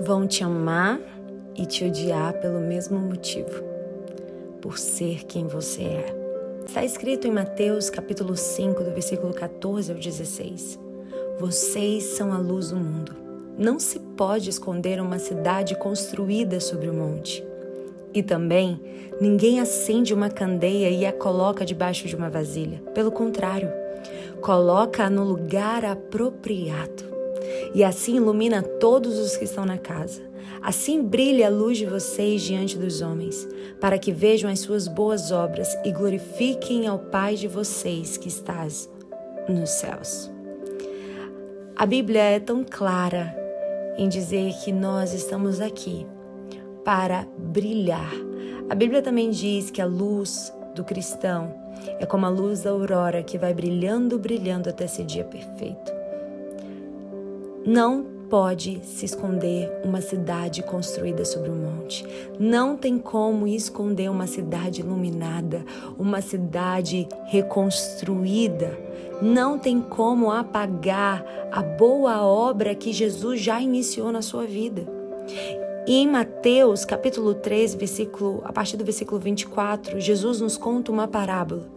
vão te amar e te odiar pelo mesmo motivo, por ser quem você é. Está escrito em Mateus capítulo 5, do versículo 14 ao 16. Vocês são a luz do mundo. Não se pode esconder uma cidade construída sobre o monte. E também, ninguém acende uma candeia e a coloca debaixo de uma vasilha. Pelo contrário, coloca-a no lugar apropriado. E assim ilumina todos os que estão na casa. Assim brilha a luz de vocês diante dos homens, para que vejam as suas boas obras e glorifiquem ao Pai de vocês que estás nos céus. A Bíblia é tão clara em dizer que nós estamos aqui para brilhar. A Bíblia também diz que a luz do cristão é como a luz da aurora que vai brilhando, brilhando até esse dia perfeito. Não pode se esconder uma cidade construída sobre um monte. Não tem como esconder uma cidade iluminada, uma cidade reconstruída. Não tem como apagar a boa obra que Jesus já iniciou na sua vida. E em Mateus, capítulo 3, a partir do versículo 24, Jesus nos conta uma parábola,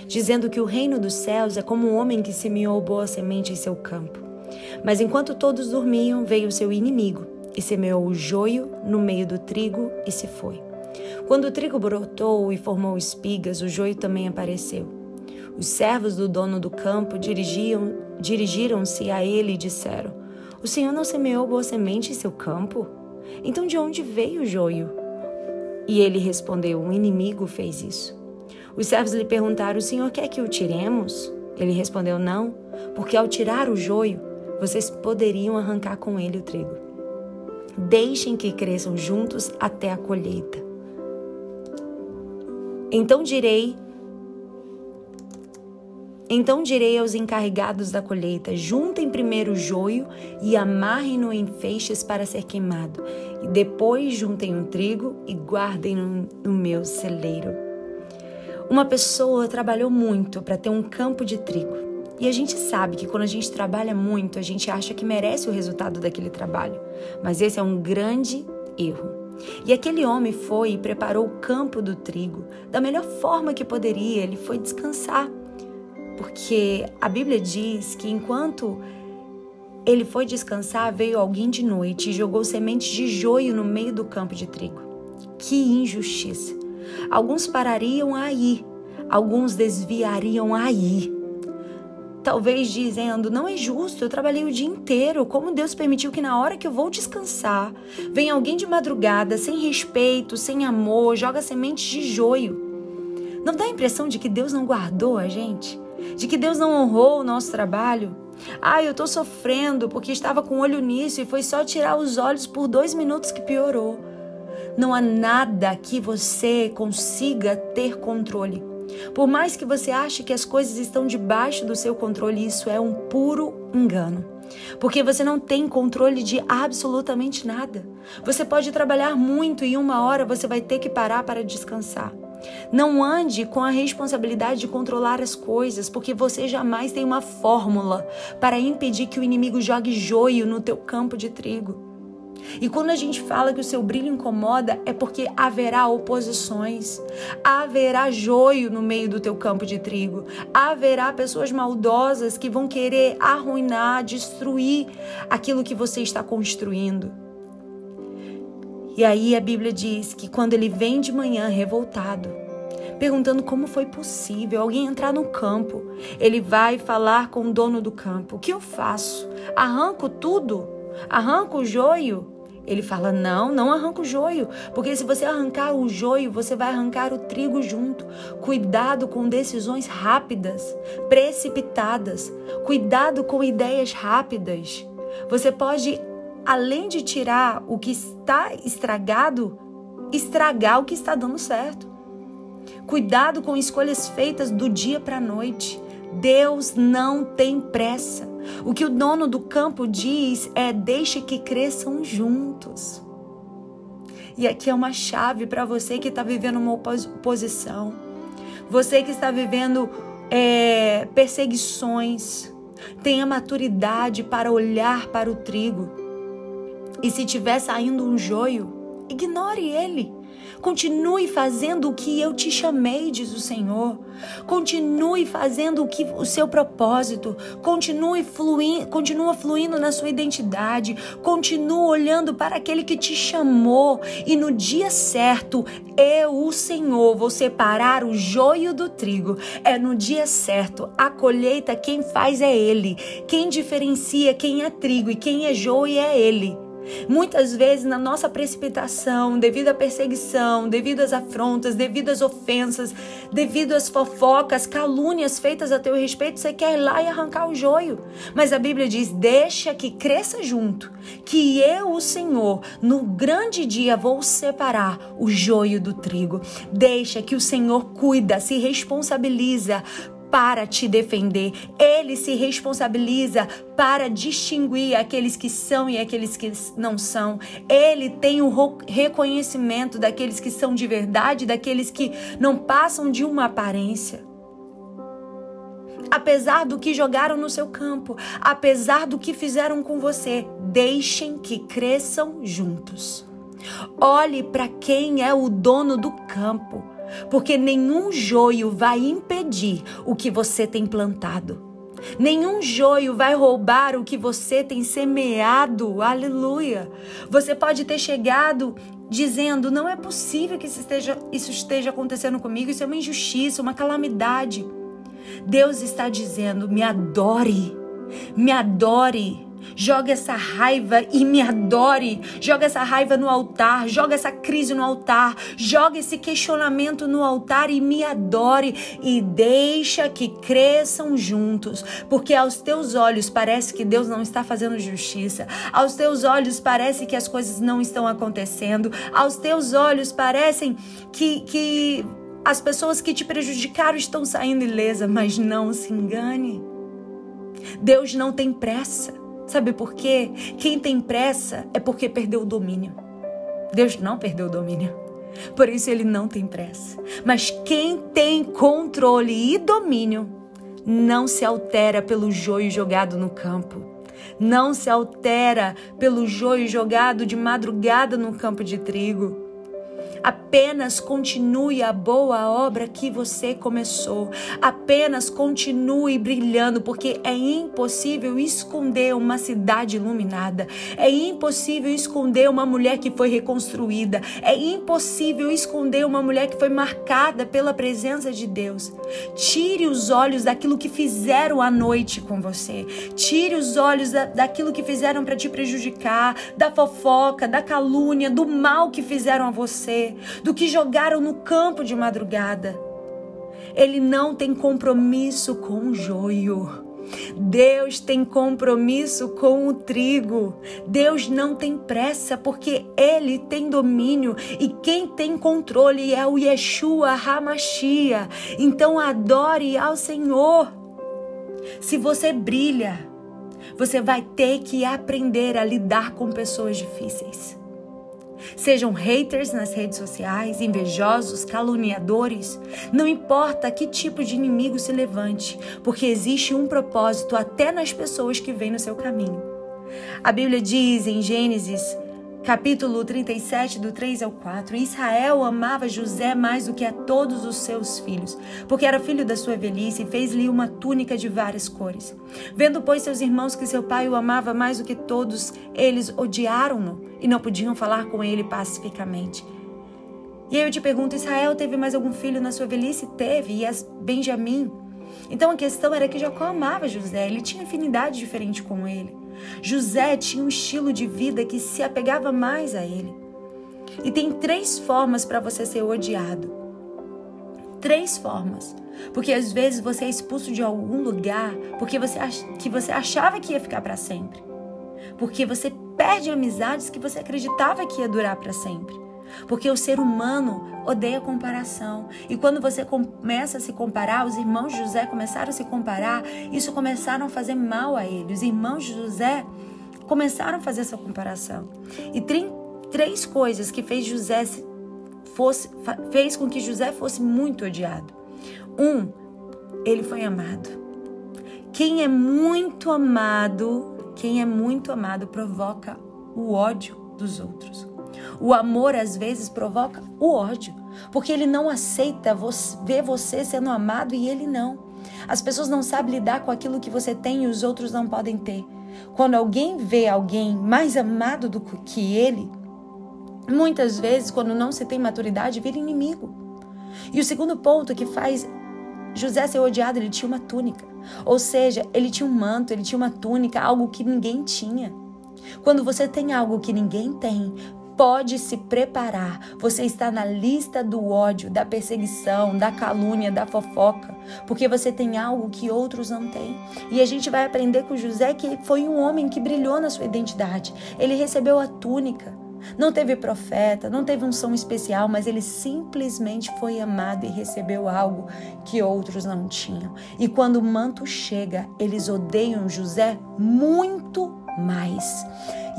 dizendo que o reino dos céus é como um homem que semeou boa semente em seu campo. Mas enquanto todos dormiam, veio o seu inimigo e semeou o joio no meio do trigo e se foi. Quando o trigo brotou e formou espigas, o joio também apareceu. Os servos do dono do campo dirigiram-se a ele e disseram: "O Senhor não semeou boa semente em seu campo? Então de onde veio o joio?" E ele respondeu: "O inimigo fez isso." Os servos lhe perguntaram: "O Senhor quer que o tiremos?" Ele respondeu: "Não, porque ao tirar o joio, vocês poderiam arrancar com ele o trigo. Deixem que cresçam juntos até a colheita. Então direi aos encarregados da colheita: juntem primeiro o joio e amarrem-no em feixes para ser queimado, e depois juntem o trigo e guardem-no no meu celeiro." Uma pessoa trabalhou muito para ter um campo de trigo. E a gente sabe que quando a gente trabalha muito, a gente acha que merece o resultado daquele trabalho. Mas esse é um grande erro. E aquele homem foi e preparou o campo do trigo da melhor forma que poderia. Ele foi descansar. Porque a Bíblia diz que enquanto ele foi descansar, veio alguém de noite e jogou sementes de joio no meio do campo de trigo. Que injustiça! Alguns parariam aí, alguns desviariam aí. Talvez dizendo: "Não é justo, eu trabalhei o dia inteiro, como Deus permitiu que na hora que eu vou descansar, venha alguém de madrugada, sem respeito, sem amor, joga sementes de joio." Não dá a impressão de que Deus não guardou a gente? De que Deus não honrou o nosso trabalho? Eu tô sofrendo porque estava com olho nisso e foi só tirar os olhos por 2 minutos que piorou. Não há nada que você consiga ter controle. Por mais que você ache que as coisas estão debaixo do seu controle, isso é um puro engano. Porque você não tem controle de absolutamente nada. Você pode trabalhar muito e 1 hora você vai ter que parar para descansar. Não ande com a responsabilidade de controlar as coisas, porque você jamais tem uma fórmula para impedir que o inimigo jogue joio no teu campo de trigo. E quando a gente fala que o seu brilho incomoda, é porque haverá oposições, haverá joio no meio do teu campo de trigo, haverá pessoas maldosas que vão querer arruinar, destruir aquilo que você está construindo. E aí a Bíblia diz que quando ele vem de manhã revoltado, perguntando como foi possível alguém entrar no campo, ele vai falar com o dono do campo: "O que eu faço? Arranco tudo? Arranco o joio?" Ele fala: não arranca o joio, porque se você arrancar o joio, você vai arrancar o trigo junto. Cuidado com decisões rápidas, precipitadas. Cuidado com ideias rápidas. Você pode, além de tirar o que está estragado, estragar o que está dando certo. Cuidado com escolhas feitas do dia para a noite. Deus não tem pressa. O que o dono do campo diz é: deixe que cresçam juntos. E aqui é uma chave para você que está vivendo uma oposição. Você que está vivendo perseguições. Tenha maturidade para olhar para o trigo. E se estiver saindo um joio, ignore ele. Continue fazendo o que eu te chamei, diz o Senhor. Continue fazendo o seu propósito. Continua fluindo na sua identidade. Continua olhando para aquele que te chamou. E no dia certo, eu, o Senhor, vou separar o joio do trigo. É no dia certo. A colheita, quem faz é Ele. Quem diferencia quem é trigo e quem é joio é Ele. Muitas vezes na nossa precipitação, devido à perseguição, devido às afrontas, devido às ofensas, devido às fofocas, calúnias feitas a teu respeito, você quer ir lá e arrancar o joio. Mas a Bíblia diz, deixa que cresça junto, que eu, o Senhor, no grande dia vou separar o joio do trigo. Deixa que o Senhor cuida, se responsabiliza para te defender. Ele se responsabiliza para distinguir aqueles que são e aqueles que não são. Ele tem o reconhecimento daqueles que são de verdade, daqueles que não passam de uma aparência. Apesar do que jogaram no seu campo, apesar do que fizeram com você, deixem que cresçam juntos. Olhe para quem é o dono do campo, porque nenhum joio vai impedir o que você tem plantado. Nenhum joio vai roubar o que você tem semeado. Aleluia! Você pode ter chegado dizendo, não é possível que isso esteja acontecendo comigo, isso é uma injustiça, uma calamidade. Deus está dizendo, me adore, me adore. Joga essa raiva e me adore. Joga essa raiva no altar. Joga essa crise no altar. Joga esse questionamento no altar e me adore. E deixa que cresçam juntos. Porque aos teus olhos parece que Deus não está fazendo justiça. Aos teus olhos parece que as coisas não estão acontecendo. Aos teus olhos parecem que as pessoas que te prejudicaram estão saindo ilesa. Mas não se engane. Deus não tem pressa. Sabe por quê? Quem tem pressa é porque perdeu o domínio. Deus não perdeu o domínio. Por isso ele não tem pressa. Mas quem tem controle e domínio não se altera pelo joio jogado no campo. Não se altera pelo joio jogado de madrugada no campo de trigo. Apenas continue a boa obra que você começou. Apenas continue brilhando, porque é impossível esconder uma cidade iluminada. É impossível esconder uma mulher que foi reconstruída. É impossível esconder uma mulher que foi marcada pela presença de Deus. Tire os olhos daquilo que fizeram à noite com você. Tire os olhos daquilo que fizeram para te prejudicar, da fofoca, da calúnia, do mal que fizeram a você, do que jogaram no campo de madrugada. Ele não tem compromisso com o joio. Deus tem compromisso com o trigo. Deus não tem pressa, porque Ele tem domínio. E quem tem controle é o Yeshua HaMashiach. Então adore ao Senhor. Se você brilha, você vai ter que aprender a lidar com pessoas difíceis. Sejam haters nas redes sociais, invejosos, caluniadores, não importa que tipo de inimigo se levante, porque existe um propósito até nas pessoas que vêm no seu caminho. A Bíblia diz em Gênesis, capítulo 37, do 3 ao 4, Israel amava José mais do que a todos os seus filhos, porque era filho da sua velhice e fez-lhe uma túnica de várias cores. Vendo, pois, seus irmãos que seu pai o amava mais do que todos, eles odiaram-no e não podiam falar com ele pacificamente. E aí eu te pergunto, Israel teve mais algum filho na sua velhice? Teve, e Benjamim. Então a questão era que Jacó amava José, ele tinha afinidade diferente com ele. José tinha um estilo de vida que se apegava mais a ele. E tem 3 formas para você ser odiado. 3 formas. Porque às vezes você é expulso de algum lugar porque você achava que ia ficar para sempre. Porque você perde amizades que você acreditava que ia durar para sempre. Porque o ser humano odeia comparação. E quando você começa a se comparar, os irmãos de José começaram a se comparar, isso começaram a fazer mal a ele. Os irmãos de José começaram a fazer essa comparação. E 3 coisas que fez com que José fosse muito odiado. 1, ele foi amado. Quem é muito amado provoca o ódio dos outros. O amor, às vezes, provoca o ódio, porque ele não aceita ver você sendo amado e ele não. As pessoas não sabem lidar com aquilo que você tem e os outros não podem ter. Quando alguém vê alguém mais amado do que ele, muitas vezes, quando não se tem maturidade, vira inimigo. E o segundo ponto que faz José ser odiado, ele tinha uma túnica. Ou seja, ele tinha um manto, ele tinha uma túnica, algo que ninguém tinha. Quando você tem algo que ninguém tem, pode se preparar. Você está na lista do ódio, da perseguição, da calúnia, da fofoca, porque você tem algo que outros não têm. E a gente vai aprender com José que foi um homem que brilhou na sua identidade. Ele recebeu a túnica. Não teve profeta, não teve unção especial, mas ele simplesmente foi amado e recebeu algo que outros não tinham. E quando o manto chega, eles odeiam José muito mais.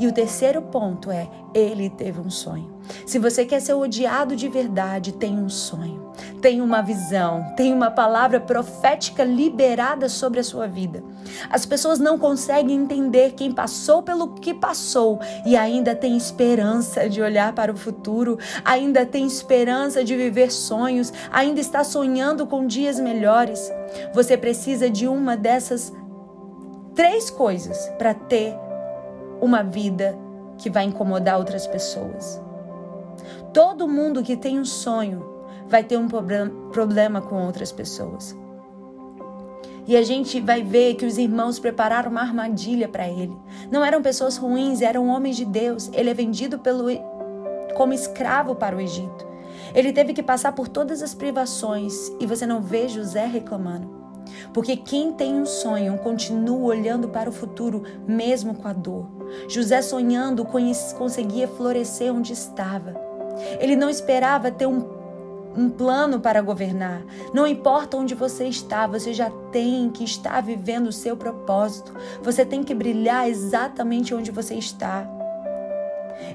E o terceiro ponto é, ele teve um sonho. Se você quer ser odiado de verdade, tem um sonho, tem uma visão, tem uma palavra profética liberada sobre a sua vida. As pessoas não conseguem entender quem passou pelo que passou e ainda tem esperança de olhar para o futuro, ainda tem esperança de viver sonhos, ainda está sonhando com dias melhores. Você precisa de uma dessas 3 coisas para ter uma vida que vai incomodar outras pessoas. Todo mundo que tem um sonho vai ter um problema com outras pessoas. E a gente vai ver que os irmãos prepararam uma armadilha para ele. Não eram pessoas ruins, eram homens de Deus. Ele é vendido como escravo para o Egito. Ele teve que passar por todas as privações e você não vê José reclamando. Porque quem tem um sonho continua olhando para o futuro, mesmo com a dor. José sonhando conseguia florescer onde estava. Ele não esperava ter um plano para governar. Não importa onde você está, você já tem que estar vivendo o seu propósito. Você tem que brilhar exatamente onde você está.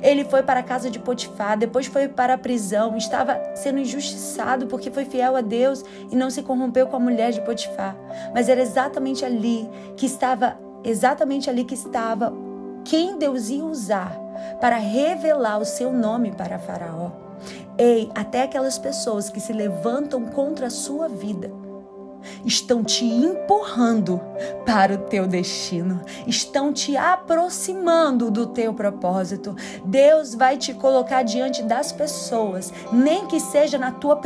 Ele foi para a casa de Potifar, depois foi para a prisão, estava sendo injustiçado porque foi fiel a Deus e não se corrompeu com a mulher de Potifar. Mas era exatamente ali que estava quem Deus ia usar para revelar o seu nome para Faraó. Ei, até aquelas pessoas que se levantam contra a sua vida estão te empurrando para o teu destino, estão te aproximando do teu propósito. Deus vai te colocar diante das pessoas, nem que seja na tua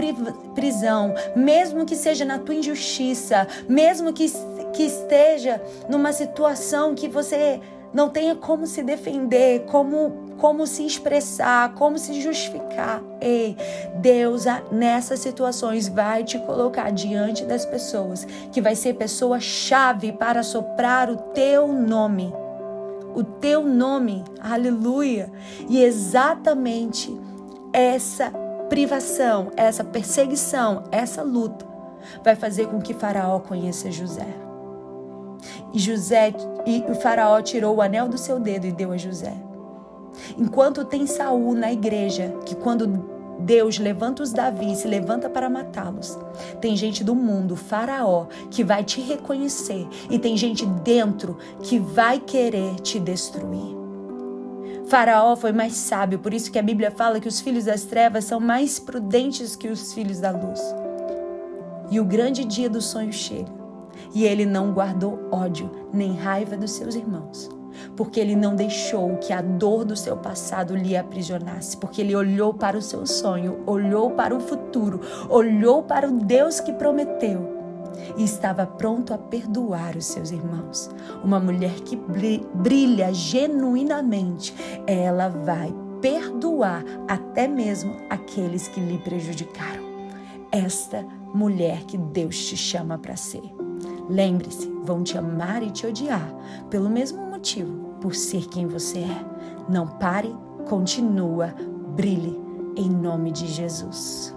prisão, mesmo que seja na tua injustiça, mesmo que esteja numa situação que você não tenha como se defender, como se expressar, como se justificar. Ei, Deus nessas situações vai te colocar diante das pessoas, que vai ser pessoa-chave para soprar o teu nome. O teu nome, aleluia. E exatamente essa privação, essa perseguição, essa luta vai fazer com que Faraó conheça José. E o Faraó tirou o anel do seu dedo e deu a José. Enquanto tem Saul na igreja, que quando Deus levanta os Davi, se levanta para matá-los, tem gente do mundo, Faraó, que vai te reconhecer, e tem gente dentro que vai querer te destruir. Faraó foi mais sábio, por isso que a Bíblia fala que os filhos das trevas são mais prudentes que os filhos da luz. E o grande dia do sonho chega, e ele não guardou ódio nem raiva dos seus irmãos, porque ele não deixou que a dor do seu passado lhe aprisionasse, porque ele olhou para o seu sonho, olhou para o futuro, olhou para o Deus que prometeu e estava pronto a perdoar os seus irmãos. Uma mulher que brilha genuinamente, ela vai perdoar até mesmo aqueles que lhe prejudicaram. Esta mulher que Deus te chama para ser. Lembre-se, vão te amar e te odiar pelo mesmo motivo, por ser quem você é. Não pare, continua, brilhe em nome de Jesus.